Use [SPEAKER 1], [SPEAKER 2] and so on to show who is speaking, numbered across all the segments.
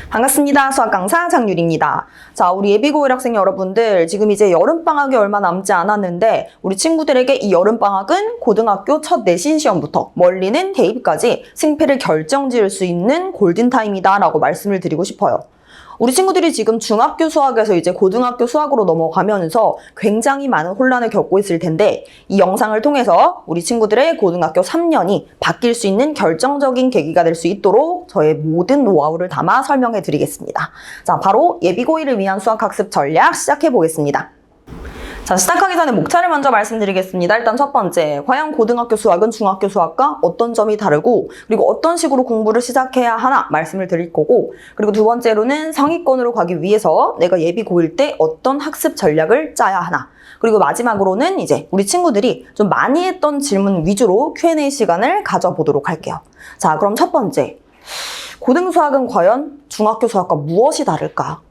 [SPEAKER 1] 반갑습니다. 수학 강사 장유리입니다. 자, 우리 예비고1 학생 여러분들, 지금 이제 여름방학이 얼마 남지 않았는데 우리 친구들에게 이 여름방학은 고등학교 첫 내신 시험부터 멀리는 대입까지 승패를 결정지을 수 있는 골든타임이다 라고 말씀을 드리고 싶어요. 우리 친구들이 지금 중학교 수학에서 이제 고등학교 수학으로 넘어가면서 굉장히 많은 혼란을 겪고 있을 텐데, 이 영상을 통해서 우리 친구들의 고등학교 3년이 바뀔 수 있는 결정적인 계기가 될 수 있도록 저의 모든 노하우를 담아 설명해 드리겠습니다. 자, 바로 예비고1을 위한 수학학습 전략 시작해 보겠습니다. 자, 시작하기 전에 목차를 먼저 말씀드리겠습니다. 일단 첫 번째, 과연 고등학교 수학은 중학교 수학과 어떤 점이 다르고, 그리고 어떤 식으로 공부를 시작해야 하나 말씀을 드릴 거고, 그리고 두 번째로는 상위권으로 가기 위해서 내가 예비 고1 때 어떤 학습 전략을 짜야 하나, 그리고 마지막으로는 이제 우리 친구들이 좀 많이 했던 질문 위주로 Q&A 시간을 가져보도록 할게요. 자, 그럼 첫 번째, 고등수학은 과연 중학교 수학과 무엇이 다를까?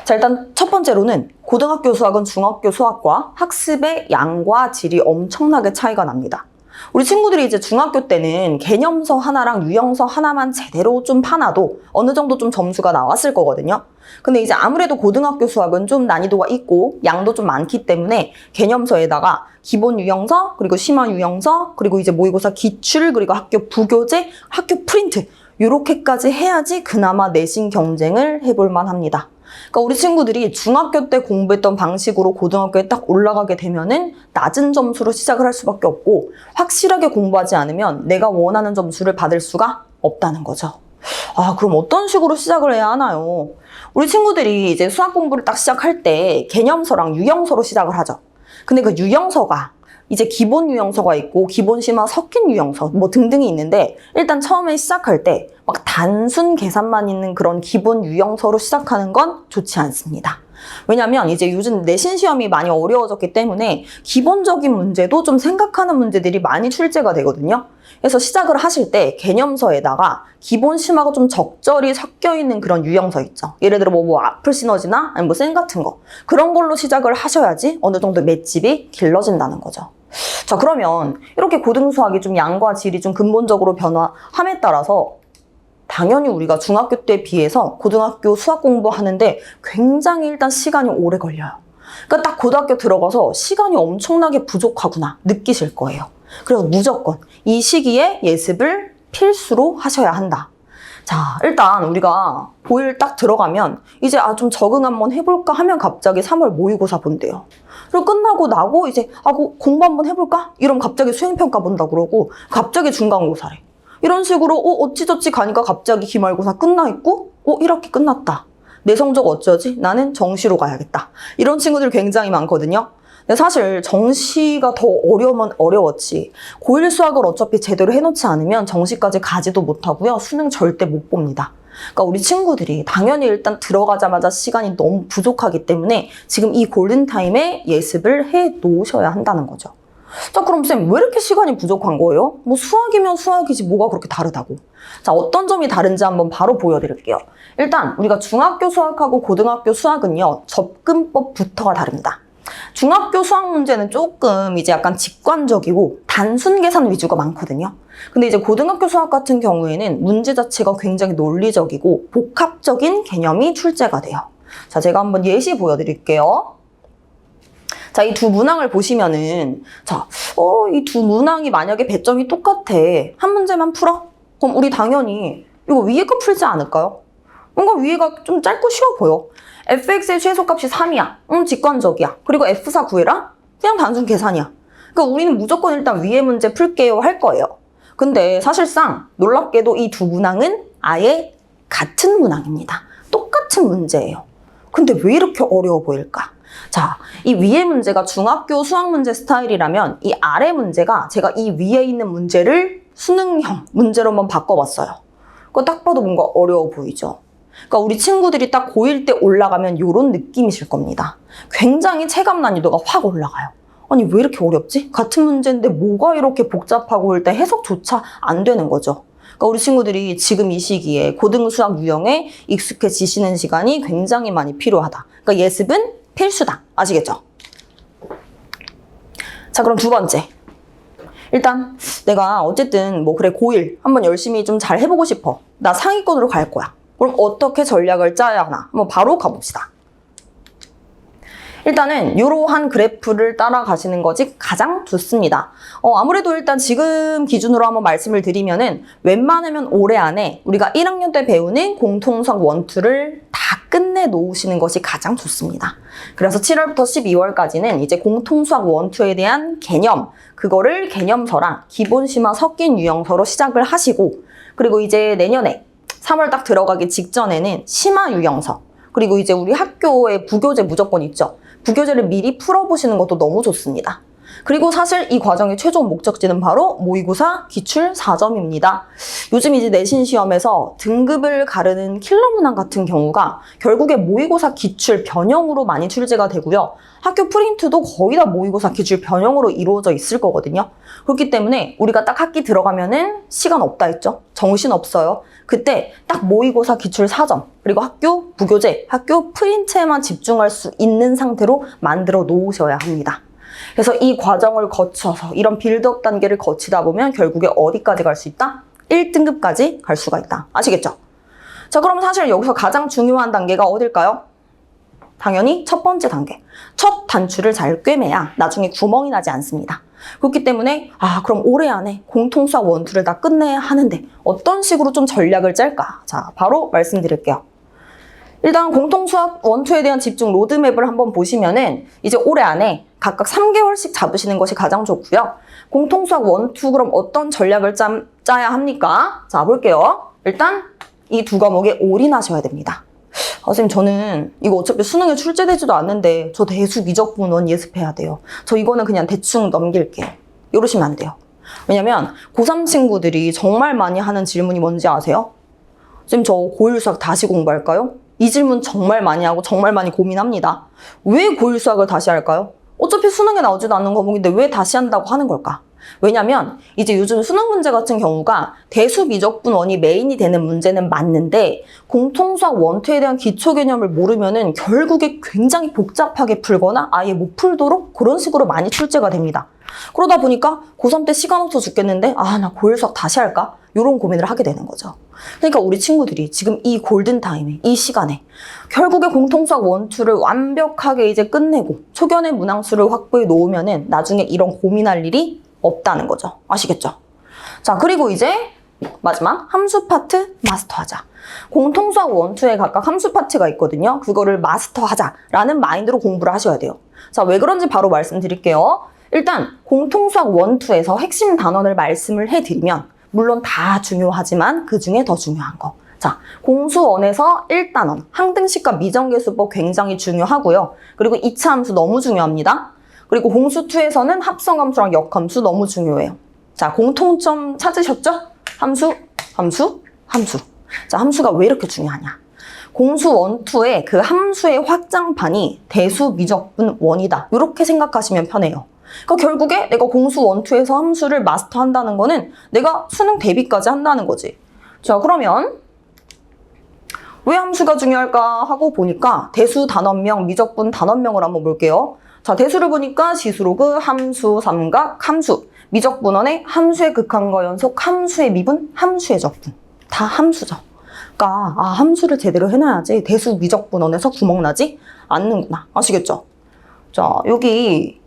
[SPEAKER 1] 자, 일단 첫 번째로는 고등학교 수학은 중학교 수학과 학습의 양과 질이 엄청나게 차이가 납니다. 우리 친구들이 이제 중학교 때는 개념서 하나랑 유형서 하나만 제대로 좀 파놔도 어느 정도 좀 점수가 나왔을 거거든요. 근데 이제 아무래도 고등학교 수학은 좀 난이도가 있고 양도 좀 많기 때문에 개념서에다가 기본 유형서, 그리고 심화 유형서, 그리고 이제 모의고사 기출, 그리고 학교 부교재, 학교 프린트 이렇게까지 해야지 그나마 내신 경쟁을 해볼 만합니다. 그러니까 우리 친구들이 중학교 때 공부했던 방식으로 고등학교에 딱 올라가게 되면은 낮은 점수로 시작을 할 수밖에 없고, 확실하게 공부하지 않으면 내가 원하는 점수를 받을 수가 없다는 거죠. 아, 그럼 어떤 식으로 시작을 해야 하나요? 우리 친구들이 이제 수학 공부를 딱 시작할 때 개념서랑 유형서로 시작을 하죠. 근데 그 유형서가 이제 기본 유형서가 있고 기본 심화 섞인 유형서 뭐 등등이 있는데, 일단 처음에 시작할 때 막 단순 계산만 있는 그런 기본 유형서로 시작하는 건 좋지 않습니다. 왜냐면 이제 요즘 내신 시험이 많이 어려워졌기 때문에 기본적인 문제도 좀 생각하는 문제들이 많이 출제가 되거든요. 그래서 시작을 하실 때 개념서에다가 기본 심화가 좀 적절히 섞여 있는 그런 유형서 있죠. 예를 들어 뭐 아플 시너지나 아니면 뭐 셈 같은 거, 그런 걸로 시작을 하셔야지 어느 정도 맷집이 길러진다는 거죠. 자, 그러면 이렇게 고등수학이 좀 양과 질이 좀 근본적으로 변화함에 따라서 당연히 우리가 중학교 때에 비해서 고등학교 수학 공부하는데 굉장히 일단 시간이 오래 걸려요. 그러니까 딱 고등학교 들어가서 시간이 엄청나게 부족하구나 느끼실 거예요. 그래서 무조건 이 시기에 예습을 필수로 하셔야 한다. 자, 일단 우리가 고1 딱 들어가면 이제 좀 적응 한번 해볼까 하면 갑자기 3월 모의고사 본대요. 그리고 끝나고 나고 이제 공부 한번 해볼까? 이러면 갑자기 수행평가 본다 그러고, 갑자기 중간고사래. 이런 식으로 어찌저찌 가니까 갑자기 기말고사 끝나 있고 1학기 끝났다. 내 성적 어쩌지? 나는 정시로 가야겠다. 이런 친구들 굉장히 많거든요. 근데 사실 정시가 더 어려우면 어려웠지, 고1 수학을 어차피 제대로 해놓지 않으면 정시까지 가지도 못하고요. 수능 절대 못 봅니다. 그러니까 우리 친구들이 당연히 일단 들어가자마자 시간이 너무 부족하기 때문에 지금 이 골든타임에 예습을 해 놓으셔야 한다는 거죠. 자, 그럼 쌤, 왜 이렇게 시간이 부족한 거예요? 뭐 수학이면 수학이지 뭐가 그렇게 다르다고. 자, 어떤 점이 다른지 한번 바로 보여드릴게요. 일단 우리가 중학교 수학하고 고등학교 수학은요, 접근법부터가 다릅니다. 중학교 수학 문제는 조금 이제 약간 직관적이고 단순 계산 위주가 많거든요. 근데 이제 고등학교 수학 같은 경우에는 문제 자체가 굉장히 논리적이고 복합적인 개념이 출제가 돼요. 자, 제가 한번 예시 보여드릴게요. 자, 이 두 문항을 보시면은, 자, 이 두 문항이 만약에 배점이 똑같아. 한 문제만 풀어? 그럼 우리 당연히 이거 위에 거 풀지 않을까요? 뭔가 위에가 좀 짧고 쉬워 보여. fx의 최소값이 3이야. 직관적이야. 그리고 f4 구해라? 그냥 단순 계산이야. 그러니까 우리는 무조건 일단 위에 문제 풀게요 할 거예요. 근데 사실상 놀랍게도 이 두 문항은 아예 같은 문항입니다. 똑같은 문제예요. 근데 왜 이렇게 어려워 보일까? 자, 이 위에 문제가 중학교 수학 문제 스타일이라면 이 아래 문제가 제가 이 위에 있는 문제를 수능형 문제로 한번 바꿔봤어요. 그거 딱 봐도 뭔가 어려워 보이죠? 그러니까 우리 친구들이 딱 고1 때 올라가면 이런 느낌이실 겁니다. 굉장히 체감 난이도가 확 올라가요. 아니, 왜 이렇게 어렵지? 같은 문제인데 뭐가 이렇게 복잡하고 일단 해석조차 안 되는 거죠. 그러니까 우리 친구들이 지금 이 시기에 고등수학 유형에 익숙해지시는 시간이 굉장히 많이 필요하다. 그러니까 예습은 필수다. 아시겠죠? 자, 그럼 두 번째. 일단 내가 어쨌든 뭐 그래 고1 한번 열심히 좀 잘 해보고 싶어. 나 상위권으로 갈 거야. 그럼 어떻게 전략을 짜야 하나? 한번 바로 가봅시다. 일단은 이러한 그래프를 따라가시는 것이 가장 좋습니다. 아무래도 일단 지금 기준으로 한번 말씀을 드리면은 웬만하면 올해 안에 우리가 1학년 때 배우는 공통수학 1, 2를 다 끝내 놓으시는 것이 가장 좋습니다. 그래서 7월부터 12월까지는 이제 공통수학 1, 2에 대한 개념, 그거를 개념서랑 기본심화 섞인 유형서로 시작을 하시고, 그리고 이제 내년에 3월 딱 들어가기 직전에는 심화 유형서, 그리고 이제 우리 학교에 부교재 무조건 있죠. 부교재를 미리 풀어보시는 것도 너무 좋습니다. 그리고 사실 이 과정의 최종 목적지는 바로 모의고사 기출 4점입니다. 요즘 이제 내신 시험에서 등급을 가르는 킬러 문항 같은 경우가 결국에 모의고사 기출 변형으로 많이 출제가 되고요. 학교 프린트도 거의 다 모의고사 기출 변형으로 이루어져 있을 거거든요. 그렇기 때문에 우리가 딱 학기 들어가면은 시간 없다 했죠. 정신 없어요. 그때 딱 모의고사 기출 4점, 그리고 학교 부교재, 학교 프린트에만 집중할 수 있는 상태로 만들어 놓으셔야 합니다. 그래서 이 과정을 거쳐서 이런 빌드업 단계를 거치다 보면 결국에 어디까지 갈 수 있다? 1등급까지 갈 수가 있다. 아시겠죠? 자, 그럼 사실 여기서 가장 중요한 단계가 어딜까요? 당연히 첫 번째 단계. 첫 단추를 잘 꿰매야 나중에 구멍이 나지 않습니다. 그렇기 때문에 그럼 올해 안에 공통수학 1, 2를 다 끝내야 하는데 어떤 식으로 좀 전략을 짤까? 자, 바로 말씀드릴게요. 일단 공통수학 1, 2에 대한 집중 로드맵을 한번 보시면은 이제 올해 안에 각각 3개월씩 잡으시는 것이 가장 좋고요. 공통수학 1, 2 그럼 어떤 전략을 짜야 합니까? 자, 볼게요. 일단 이 두 과목에 올인하셔야 됩니다. 선생님, 저는 이거 어차피 수능에 출제되지도 않는데 저 대수 미적분 원 예습해야 돼요. 저 이거는 그냥 대충 넘길게요. 이러시면 안 돼요. 왜냐면 고3 친구들이 정말 많이 하는 질문이 뭔지 아세요? 선생님, 저 고1 수학 다시 공부할까요? 이 질문 정말 많이 하고 정말 많이 고민합니다. 왜 고1 수학을 다시 할까요? 어차피 수능에 나오지도 않는 과목인데 왜 다시 한다고 하는 걸까? 왜냐면 이제 요즘 수능 문제 같은 경우가 대수 미적분 원이 메인이 되는 문제는 맞는데 공통수학 1, 2에 대한 기초 개념을 모르면은 결국에 굉장히 복잡하게 풀거나 아예 못 풀도록 그런 식으로 많이 출제가 됩니다. 그러다 보니까 고3 때 시간 없어 죽겠는데 나 고1 수학 다시 할까? 이런 고민을 하게 되는 거죠. 그러니까 우리 친구들이 지금 이 골든타임에, 이 시간에 결국에 공통수학 1, 2를 완벽하게 이제 끝내고 초견의 문항수를 확보해 놓으면은 나중에 이런 고민할 일이 없다는 거죠. 아시겠죠? 자, 그리고 이제 마지막 함수 파트 마스터하자. 공통수학 1, 2에 각각 함수 파트가 있거든요. 그거를 마스터하자라는 마인드로 공부를 하셔야 돼요. 자, 왜 그런지 바로 말씀드릴게요. 일단 공통수학 1, 2에서 핵심 단원을 말씀을 해드리면 물론 다 중요하지만 그 중에 더 중요한 거. 자, 공수1에서 1단원, 항등식과 미정계수법 굉장히 중요하고요. 그리고 2차 함수 너무 중요합니다. 그리고 공수2에서는 합성함수랑 역함수 너무 중요해요. 자, 공통점 찾으셨죠? 함수, 함수, 함수. 자, 함수가 왜 이렇게 중요하냐? 공수 1, 2의 그 함수의 확장판이 대수 미적분 원이다. 이렇게 생각하시면 편해요. 그러니까 결국에 내가 공수 1, 2에서 함수를 마스터한다는 거는 내가 수능 대비까지 한다는 거지. 자, 그러면 왜 함수가 중요할까 하고 보니까 대수 단원명, 미적분 단원명을 한번 볼게요. 자, 대수를 보니까 지수로그, 함수, 삼각, 함수, 미적분원의 함수의 극한과 연속, 함수의 미분, 함수의 적분. 다 함수죠. 그러니까 함수를 제대로 해놔야지 대수 미적분원에서 구멍 나지 않는구나. 아시겠죠? 자, 여기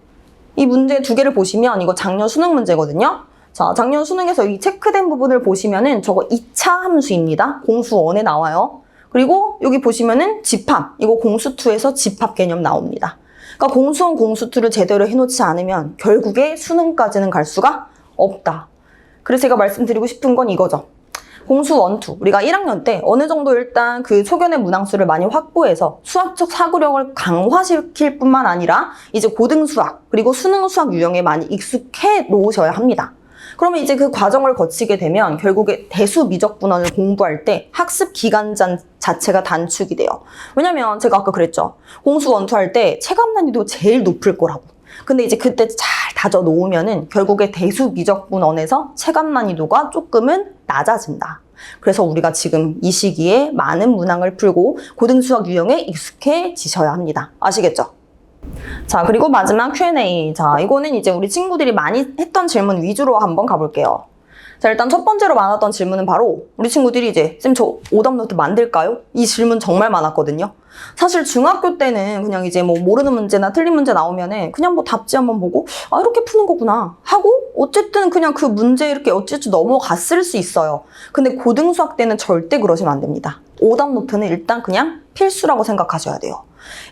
[SPEAKER 1] 이 문제 두 개를 보시면 이거 작년 수능 문제거든요. 자, 작년 수능에서 이 체크된 부분을 보시면은 저거 2차 함수입니다. 공수 1에 나와요. 그리고 여기 보시면은 집합, 이거 공수 2에서 집합 개념 나옵니다. 그러니까 공수 1, 공수 2를 제대로 해놓지 않으면 결국에 수능까지는 갈 수가 없다. 그래서 제가 말씀드리고 싶은 건 이거죠. 공수 1, 2, 우리가 1학년 때 어느 정도 일단 그 초견의 문항수를 많이 확보해서 수학적 사고력을 강화시킬 뿐만 아니라 이제 고등수학 그리고 수능 수학 유형에 많이 익숙해 놓으셔야 합니다. 그러면 이제 그 과정을 거치게 되면 결국에 대수 미적분원을 공부할 때 학습 기간 자체가 단축이 돼요. 왜냐면 제가 아까 그랬죠. 공수 1, 2 할 때 체감 난이도 제일 높을 거라고. 근데 이제 그때 잘 다져 놓으면은 결국에 대수 미적분원에서 체감 난이도가 조금은 낮아진다. 그래서 우리가 지금 이 시기에 많은 문항을 풀고 고등수학 유형에 익숙해지셔야 합니다. 아시겠죠? 자, 그리고 마지막 Q&A. 자, 이거는 이제 우리 친구들이 많이 했던 질문 위주로 한번 가볼게요. 자, 일단 첫 번째로 많았던 질문은 바로 우리 친구들이 이제 쌤 저 오답노트 만들까요? 이 질문 정말 많았거든요. 사실 중학교 때는 그냥 이제 뭐 모르는 문제나 틀린 문제 나오면은 그냥 뭐 답지 한번 보고 아 이렇게 푸는 거구나 하고 어쨌든 그냥 그 문제 이렇게 어찌어찌 넘어갔을 수 있어요. 근데 고등수학 때는 절대 그러시면 안 됩니다. 오답노트는 일단 그냥 필수라고 생각하셔야 돼요.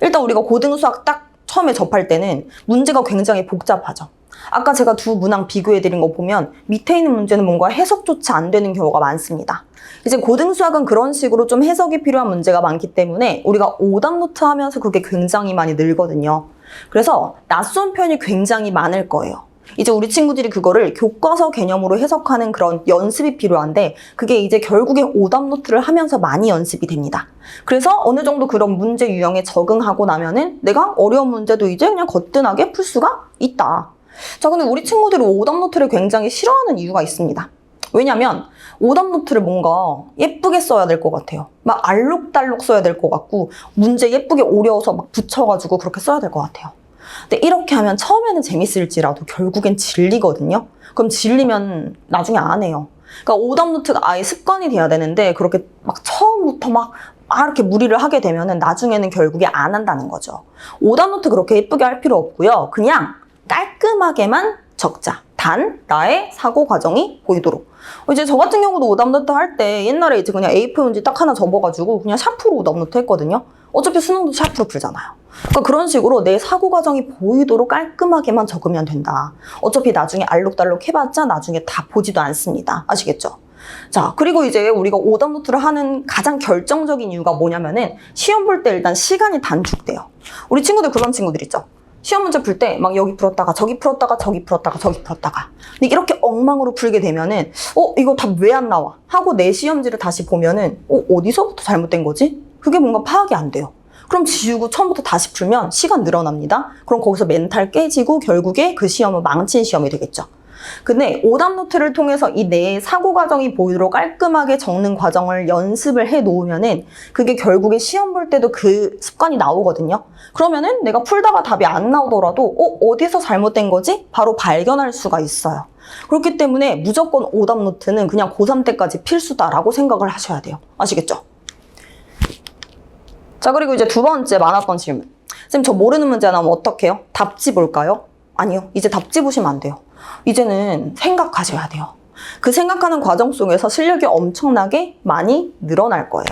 [SPEAKER 1] 일단 우리가 고등수학 딱 처음에 접할 때는 문제가 굉장히 복잡하죠. 아까 제가 두 문항 비교해드린 거 보면 밑에 있는 문제는 뭔가 해석조차 안 되는 경우가 많습니다. 이제 고등수학은 그런 식으로 좀 해석이 필요한 문제가 많기 때문에 우리가 오답노트 하면서 그게 굉장히 많이 늘거든요. 그래서 낯선 표현이 굉장히 많을 거예요. 이제 우리 친구들이 그거를 교과서 개념으로 해석하는 그런 연습이 필요한데 그게 이제 결국에 오답노트를 하면서 많이 연습이 됩니다. 그래서 어느 정도 그런 문제 유형에 적응하고 나면은 내가 어려운 문제도 이제 그냥 거뜬하게 풀 수가 있다. 자, 근데 우리 친구들이 오답노트를 굉장히 싫어하는 이유가 있습니다. 왜냐면 오답노트를 뭔가 예쁘게 써야 될 것 같아요. 막 알록달록 써야 될 것 같고 문제 예쁘게 오려서 막 붙여가지고 그렇게 써야 될 것 같아요. 근데 이렇게 하면 처음에는 재밌을지라도 결국엔 질리거든요. 그럼 질리면 나중에 안 해요. 그러니까 오답노트가 아예 습관이 돼야 되는데 그렇게 막 처음부터 막 이렇게 무리를 하게 되면은 나중에는 결국에 안 한다는 거죠. 오답노트 그렇게 예쁘게 할 필요 없고요. 그냥 깔끔하게만 적자. 단 나의 사고 과정이 보이도록. 이제 저 같은 경우도 오답노트 할 때 옛날에 이제 그냥 A4 용지 딱 하나 접어가지고 그냥 샤프로 오답노트 했거든요. 어차피 수능도 샤프로 풀잖아요. 그러니까 그런 식으로 내 사고 과정이 보이도록 깔끔하게만 적으면 된다. 어차피 나중에 알록달록 해봤자 나중에 다 보지도 않습니다. 아시겠죠? 자, 그리고 이제 우리가 오답노트를 하는 가장 결정적인 이유가 뭐냐면은 시험 볼 때 일단 시간이 단축돼요. 우리 친구들 그런 친구들 있죠? 시험 문제 풀 때 막 여기 풀었다가 저기 풀었다가 저기 풀었다가 저기 풀었다가 근데 이렇게 엉망으로 풀게 되면은 이거 답 왜 안 나와? 하고 내 시험지를 다시 보면은 어디서부터 잘못된 거지? 그게 뭔가 파악이 안 돼요. 그럼 지우고 처음부터 다시 풀면 시간 늘어납니다. 그럼 거기서 멘탈 깨지고 결국에 그 시험은 망친 시험이 되겠죠. 근데 오답노트를 통해서 이 내 사고 과정이 보이도록 깔끔하게 적는 과정을 연습을 해 놓으면은 그게 결국에 시험 볼 때도 그 습관이 나오거든요. 그러면은 내가 풀다가 답이 안 나오더라도 어디서 잘못된 거지? 바로 발견할 수가 있어요. 그렇기 때문에 무조건 오답노트는 그냥 고3 때까지 필수다라고 생각을 하셔야 돼요. 아시겠죠? 자, 그리고 이제 두 번째 많았던 질문. 쌤, 저 모르는 문제 나오면 어떡해요? 답지 볼까요? 아니요. 이제 답지 보시면 안 돼요. 이제는 생각하셔야 돼요. 그 생각하는 과정 속에서 실력이 엄청나게 많이 늘어날 거예요.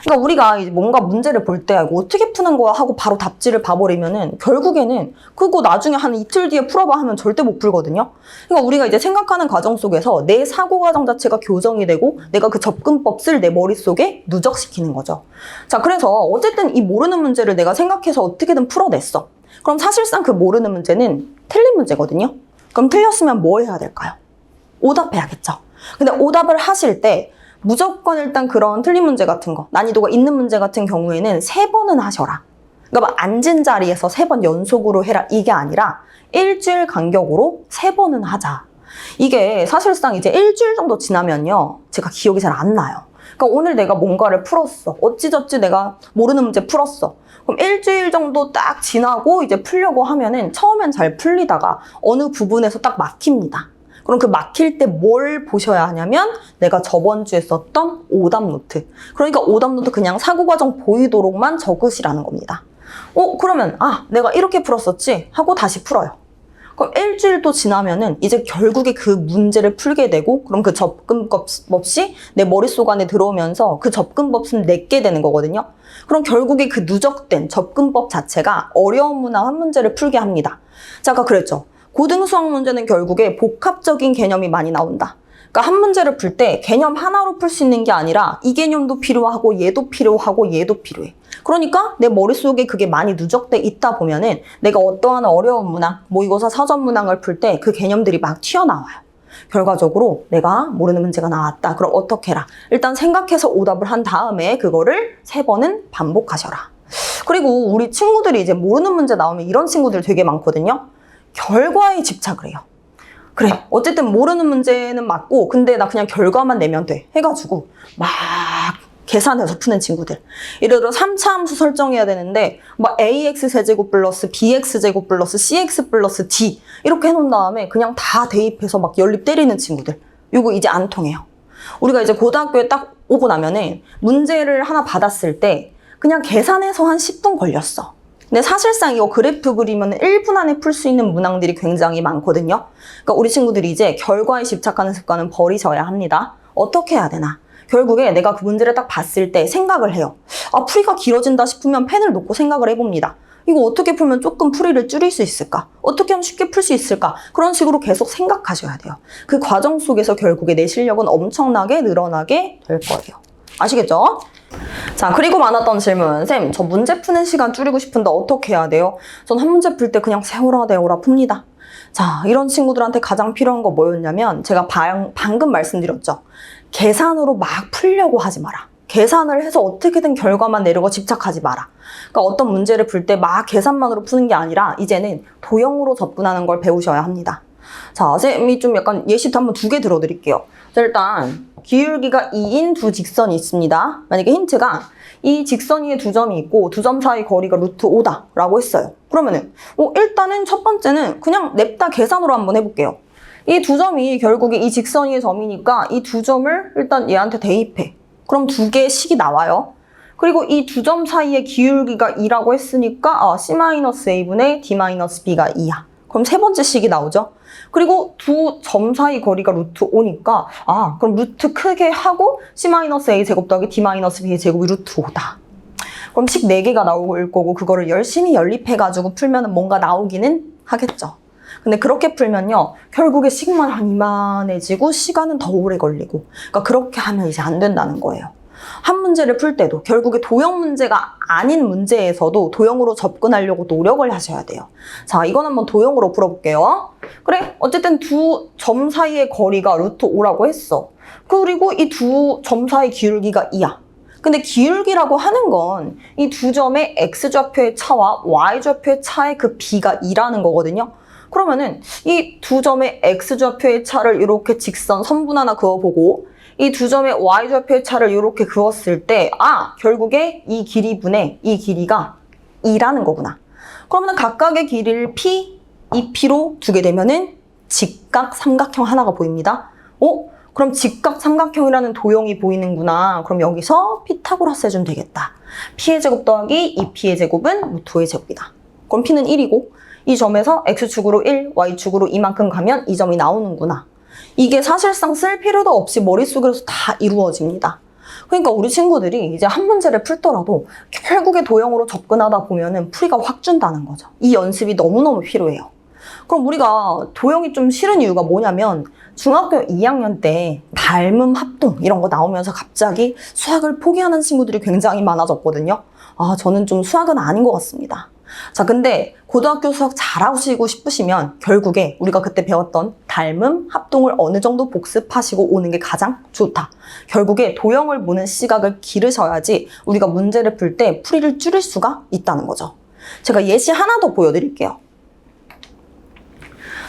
[SPEAKER 1] 그러니까 우리가 이제 뭔가 문제를 볼 때 이거 어떻게 푸는 거야 하고 바로 답지를 봐버리면은 결국에는 그거 나중에 한 이틀 뒤에 풀어봐 하면 절대 못 풀거든요. 그러니까 우리가 이제 생각하는 과정 속에서 내 사고 과정 자체가 교정이 되고 내가 그 접근법 내 머릿속에 누적시키는 거죠. 자, 그래서 어쨌든 이 모르는 문제를 내가 생각해서 어떻게든 풀어냈어. 그럼 사실상 그 모르는 문제는 틀린 문제거든요. 그럼 틀렸으면 뭐 해야 될까요? 오답해야겠죠. 근데 오답을 하실 때 무조건 일단 그런 틀린 문제 같은 거, 난이도가 있는 문제 같은 경우에는 3번은 하셔라. 그러니까 막 앉은 자리에서 3번 연속으로 해라 이게 아니라 일주일 간격으로 3번은 하자. 이게 사실상 이제 일주일 정도 지나면요. 제가 기억이 잘 안 나요. 그러니까 오늘 내가 뭔가를 풀었어. 어찌저찌 내가 모르는 문제 풀었어. 그럼 일주일 정도 딱 지나고 이제 풀려고 하면은 처음엔 잘 풀리다가 어느 부분에서 딱 막힙니다. 그럼 그 막힐 때 뭘 보셔야 하냐면 내가 저번 주에 썼던 오답노트. 그러니까 오답노트 그냥 사고 과정 보이도록만 적으시라는 겁니다. 그러면 내가 이렇게 풀었었지 하고 다시 풀어요. 그럼 일주일 또 지나면은 이제 결국에 그 문제를 풀게 되고 그럼 그 접근법이 내 머릿속 안에 들어오면서 그 접근법은 내게 되는 거거든요. 그럼 결국에 그 누적된 접근법 자체가 어려운 문항 한 문제를 풀게 합니다. 자, 아까 그랬죠. 고등수학 문제는 결국에 복합적인 개념이 많이 나온다. 그러니까 한 문제를 풀 때 개념 하나로 풀 수 있는 게 아니라 이 개념도 필요하고 얘도 필요하고 얘도 필요해. 그러니까 내 머릿속에 그게 많이 누적돼 있다 보면은 내가 어떠한 어려운 문항, 모의고사 사전 문항을 풀 때 그 개념들이 막 튀어나와요. 결과적으로 내가 모르는 문제가 나왔다. 그럼 어떻게 해라? 일단 생각해서 오답을 한 다음에 그거를 3번은 반복하셔라. 그리고 우리 친구들이 이제 모르는 문제 나오면 이런 친구들 되게 많거든요. 결과에 집착을 해요. 그래, 어쨌든 모르는 문제는 맞고 근데 나 그냥 결과만 내면 돼 해가지고 막 계산해서 푸는 친구들. 예를 들어 3차 함수 설정해야 되는데 막 AX세제곱 플러스 BX제곱 플러스 CX 플러스 D 이렇게 해놓은 다음에 그냥 다 대입해서 막 연립 때리는 친구들. 이거 이제 안 통해요. 우리가 이제 고등학교에 딱 오고 나면은 문제를 하나 받았을 때 그냥 계산해서 한 10분 걸렸어. 근데 사실상 이거 그래프 그리면 1분 안에 풀 수 있는 문항들이 굉장히 많거든요. 그러니까 우리 친구들이 이제 결과에 집착하는 습관은 버리셔야 합니다. 어떻게 해야 되나? 결국에 내가 그 문제를 딱 봤을 때 생각을 해요. 아, 풀이가 길어진다 싶으면 펜을 놓고 생각을 해봅니다. 이거 어떻게 풀면 조금 풀이를 줄일 수 있을까? 어떻게 하면 쉽게 풀 수 있을까? 그런 식으로 계속 생각하셔야 돼요. 그 과정 속에서 결국에 내 실력은 엄청나게 늘어나게 될 거예요. 아시겠죠? 자, 그리고 많았던 질문. 쌤, 저 문제 푸는 시간 줄이고 싶은데 어떻게 해야 돼요? 전 한 문제 풀 때 그냥 세오라 대오라 풉니다. 자, 이런 친구들한테 가장 필요한 거 뭐였냐면 제가 방금 말씀드렸죠. 계산으로 막 풀려고 하지 마라. 계산을 해서 어떻게든 결과만 내려고 집착하지 마라. 그러니까 어떤 문제를 풀 때 막 계산만으로 푸는 게 아니라 이제는 도형으로 접근하는 걸 배우셔야 합니다. 자, 쌤이 좀 약간 예시도 한번 2개 들어드릴게요. 자, 일단 기울기가 2인 두 직선이 있습니다. 만약에 힌트가 이 직선 위에 두 점이 있고 두 점 사이 거리가 루트 5다 라고 했어요. 그러면은 일단은 첫 번째는 그냥 냅다 계산으로 한번 해볼게요. 이 두 점이 결국에 이 직선 위의 점이니까 이 두 점을 일단 얘한테 대입해. 그럼 2개의 식이 나와요. 그리고 이 두 점 사이의 기울기가 2라고 했으니까 C-A분의 D-B가 2야. 그럼 세 번째 식이 나오죠. 그리고 두 점 사이 거리가 루트 5니까 그럼 루트 크게 하고 C-A 제곱 더하기 D-B 제곱이 루트 5다. 그럼 식 4개가 나올 거고 그거를 열심히 연립해가지고 풀면 뭔가 나오기는 하겠죠. 근데 그렇게 풀면요, 결국에 식만 한 이만해지고 시간은 더 오래 걸리고, 그러니까 그렇게 하면 이제 안 된다는 거예요. 한 문제를 풀 때도 결국에 도형 문제가 아닌 문제에서도 도형으로 접근하려고 노력을 하셔야 돼요. 자, 이건 한번 도형으로 풀어볼게요. 그래, 어쨌든 두 점 사이의 거리가 루트 5라고 했어. 그리고 이 두 점 사이 기울기가 2야. 근데 기울기라고 하는 건 이 두 점의 x좌표의 차와 y좌표의 차의 그 비가 2라는 거거든요. 그러면은 이 두 점의 x좌표의 차를 이렇게 직선 선분 하나 그어보고 이 두 점의 y좌표의 차를 이렇게 그었을 때 결국에 이 길이분의 이 길이가 2라는 거구나. 그러면 각각의 길이를 p, 2p로 두게 되면은 직각 삼각형 하나가 보입니다. 그럼 직각 삼각형이라는 도형이 보이는구나. 그럼 여기서 피타고라스 해주면 되겠다. p의 제곱 더하기 2p의 제곱은 루트 5의 제곱이다. 그럼 p는 1이고 이 점에서 x축으로 1, y축으로 이만큼 가면 이 점이 나오는구나. 이게 사실상 쓸 필요도 없이 머릿속에서 다 이루어집니다. 그러니까 우리 친구들이 이제 한 문제를 풀더라도 결국에 도형으로 접근하다 보면은 풀이가 확 준다는 거죠. 이 연습이 너무너무 필요해요. 그럼 우리가 도형이 좀 싫은 이유가 뭐냐면 중학교 2학년 때 닮음 합동 이런 거 나오면서 갑자기 수학을 포기하는 친구들이 굉장히 많아졌거든요. 저는 좀 수학은 아닌 것 같습니다. 자, 근데 고등학교 수학 잘하시고 싶으시면 결국에 우리가 그때 배웠던 닮음, 합동을 어느 정도 복습하시고 오는 게 가장 좋다. 결국에 도형을 보는 시각을 기르셔야지 우리가 문제를 풀 때 풀이를 줄일 수가 있다는 거죠. 제가 예시 하나 더 보여드릴게요.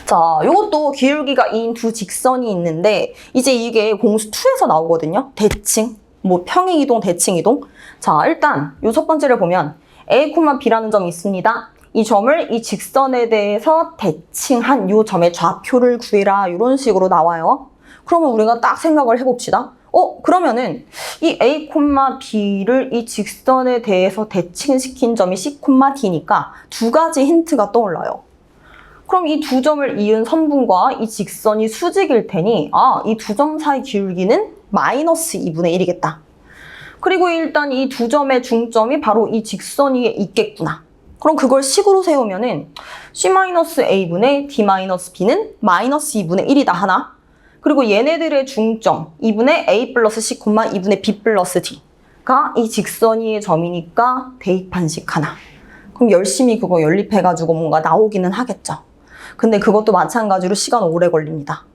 [SPEAKER 1] 자, 이것도 기울기가 2인 두 직선이 있는데 이제 이게 공수 2에서 나오거든요. 대칭, 평행이동, 대칭이동. 자, 일단 이 첫 번째를 보면 A, B라는 점이 있습니다. 이 점을 이 직선에 대해서 대칭한 이 점의 좌표를 구해라. 이런 식으로 나와요. 그러면 우리가 딱 생각을 해봅시다. 그러면은 이 A, B를 이 직선에 대해서 대칭시킨 점이 C, D니까 2가지 힌트가 떠올라요. 그럼 이 두 점을 이은 선분과 이 직선이 수직일 테니 이 두 점 사이 기울기는 마이너스 2분의 1이겠다. 그리고 일단 이 두 점의 중점이 바로 이 직선 위에 있겠구나. 그럼 그걸 식으로 세우면은 C-A분의 D-B는 마이너스 2분의 1이다 하나. 그리고 얘네들의 중점 2분의 A 플러스 C, 2분의 B 플러스 D가 이 직선 위의 점이니까 대입한 식 하나. 그럼 열심히 그거 연립해가지고 뭔가 나오기는 하겠죠. 근데 그것도 마찬가지로 시간 오래 걸립니다.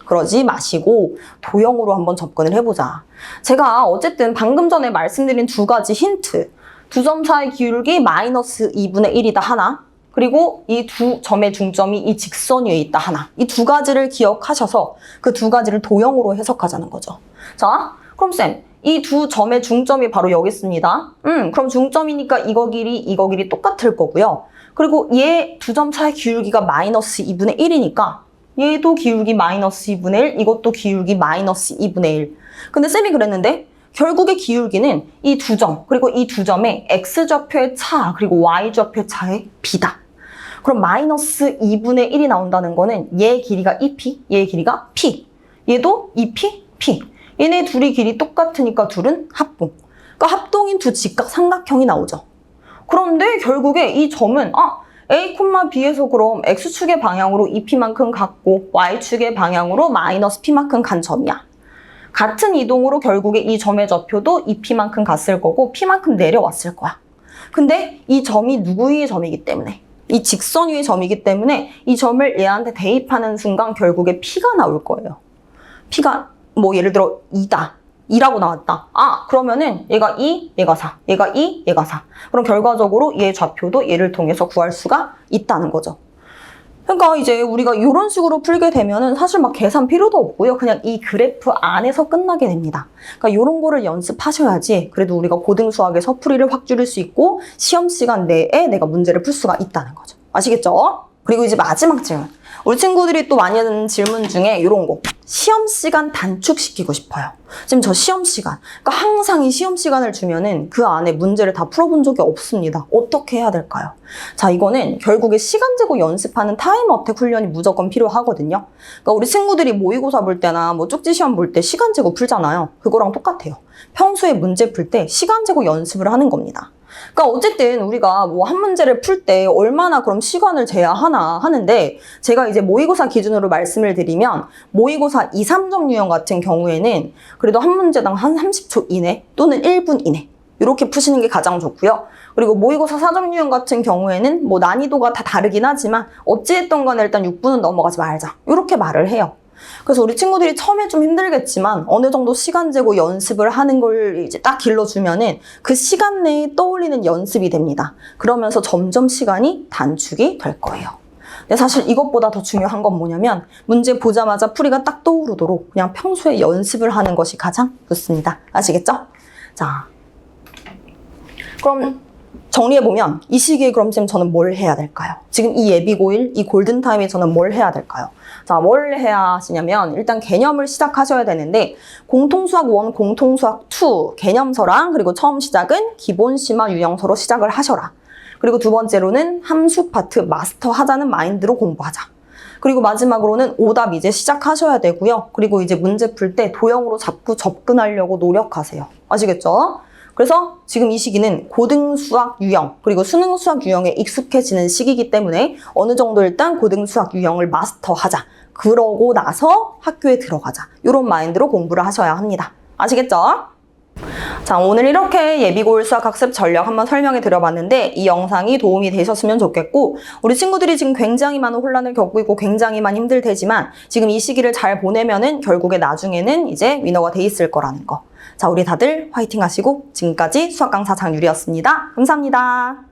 [SPEAKER 1] 그러지 마시고 도형으로 한번 접근을 해보자. 제가 어쨌든 방금 전에 말씀드린 2가지 힌트. 두 점 사이 기울기 마이너스 2분의 1이다 하나. 그리고 이 두 점의 중점이 이 직선 위에 있다 하나. 이 2가지를 기억하셔서 그 2가지를 도형으로 해석하자는 거죠. 자, 그럼 쌤, 이 두 점의 중점이 바로 여기 있습니다. 그럼 중점이니까 이거 길이 똑같을 거고요. 그리고 얘 두 점 사이 기울기가 마이너스 2분의 1이니까 얘도 기울기 마이너스 2분의 1, 이것도 기울기 마이너스 2분의 1. 근데 쌤이 그랬는데 결국의 기울기는 이 두 점, 그리고 이 두 점의 x좌표의 차, 그리고 y좌표의 차의 b다. 그럼 마이너스 2분의 1이 나온다는 거는 얘 길이가 2p, 얘 길이가 p. 얘도 2p, p. 얘네 둘이 길이 똑같으니까 둘은 합동. 그러니까 합동인 두 직각 삼각형이 나오죠. 그런데 결국에 이 점은 A, B에서 그럼 X축의 방향으로 2P만큼 갔고 Y축의 방향으로 마이너스 P만큼 간 점이야. 같은 이동으로 결국에 이 점의 좌표도 2P만큼 갔을 거고 P만큼 내려왔을 거야. 근데 이 점이 누구의 점이기 때문에 이 직선 위의 점이기 때문에 이 점을 얘한테 대입하는 순간 결국에 P가 나올 거예요. P가 뭐 예를 들어 2다. 2라고 나왔다. 그러면은 얘가 2, 얘가 4. 얘가 2, 얘가 4. 그럼 결과적으로 얘 좌표도 얘를 통해서 구할 수가 있다는 거죠. 그러니까 이제 우리가 이런 식으로 풀게 되면은 사실 막 계산 필요도 없고요. 그냥 이 그래프 안에서 끝나게 됩니다. 그러니까 이런 거를 연습하셔야지 그래도 우리가 고등수학에서 풀이를 확 줄일 수 있고 시험 시간 내에 내가 문제를 풀 수가 있다는 거죠. 아시겠죠? 그리고 이제 마지막 질문. 우리 친구들이 또 많이 하는 질문 중에 이런 거. 시험 시간 단축시키고 싶어요. 지금 저 시험 시간. 그러니까 항상 이 시험 시간을 주면은 그 안에 문제를 다 풀어본 적이 없습니다. 어떻게 해야 될까요? 자, 이거는 결국에 시간 재고 연습하는 타임 어택 훈련이 무조건 필요하거든요. 그러니까 우리 친구들이 모의고사 볼 때나 뭐 쪽지 시험 볼 때 시간 재고 풀잖아요. 그거랑 똑같아요. 평소에 문제 풀 때 시간 재고 연습을 하는 겁니다. 그러니까 어쨌든 우리가 뭐 한 문제를 풀 때 얼마나 그럼 시간을 재야 하나 하는데 제가 이제 모의고사 기준으로 말씀을 드리면 모의고사 2, 3점 유형 같은 경우에는 그래도 한 문제당 한 30초 이내 또는 1분 이내 이렇게 푸시는 게 가장 좋고요. 그리고 모의고사 4점 유형 같은 경우에는 뭐 난이도가 다 다르긴 하지만 어찌됐든 간에 일단 6분은 넘어가지 말자 이렇게 말을 해요. 그래서 우리 친구들이 처음에 좀 힘들겠지만 어느 정도 시간 재고 연습을 하는 걸 이제 딱 길러주면은 그 시간 내에 떠올리는 연습이 됩니다. 그러면서 점점 시간이 단축이 될 거예요. 근데 사실 이것보다 더 중요한 건 뭐냐면 문제 보자마자 풀이가 딱 떠오르도록 그냥 평소에 연습을 하는 것이 가장 좋습니다. 아시겠죠? 자, 그럼 정리해보면 이 시기에 그럼 지금 저는 뭘 해야 될까요? 지금 이 예비고일, 이 골든타임에 저는 뭘 해야 될까요? 자, 뭘 해야 하시냐면 일단 개념을 시작하셔야 되는데 공통수학 1, 공통수학 2 개념서랑 그리고 처음 시작은 기본심화 유형서로 시작을 하셔라. 그리고 두 번째로는 함수 파트 마스터하자는 마인드로 공부하자. 그리고 마지막으로는 오답 이제 시작하셔야 되고요. 그리고 이제 문제 풀 때 도형으로 자꾸 접근하려고 노력하세요. 아시겠죠? 그래서 지금 이 시기는 고등수학 유형 그리고 수능수학 유형에 익숙해지는 시기이기 때문에 어느 정도 일단 고등수학 유형을 마스터하자. 그러고 나서 학교에 들어가자. 이런 마인드로 공부를 하셔야 합니다. 아시겠죠? 자, 오늘 이렇게 예비고일 수학학습 전략 한번 설명해 드려봤는데 이 영상이 도움이 되셨으면 좋겠고 우리 친구들이 지금 굉장히 많은 혼란을 겪고 있고 굉장히 많이 힘들 테지만 지금 이 시기를 잘 보내면은 결국에 나중에는 이제 위너가 돼 있을 거라는 거. 자, 우리 다들 화이팅 하시고 지금까지 수학강사 장유리였습니다. 감사합니다.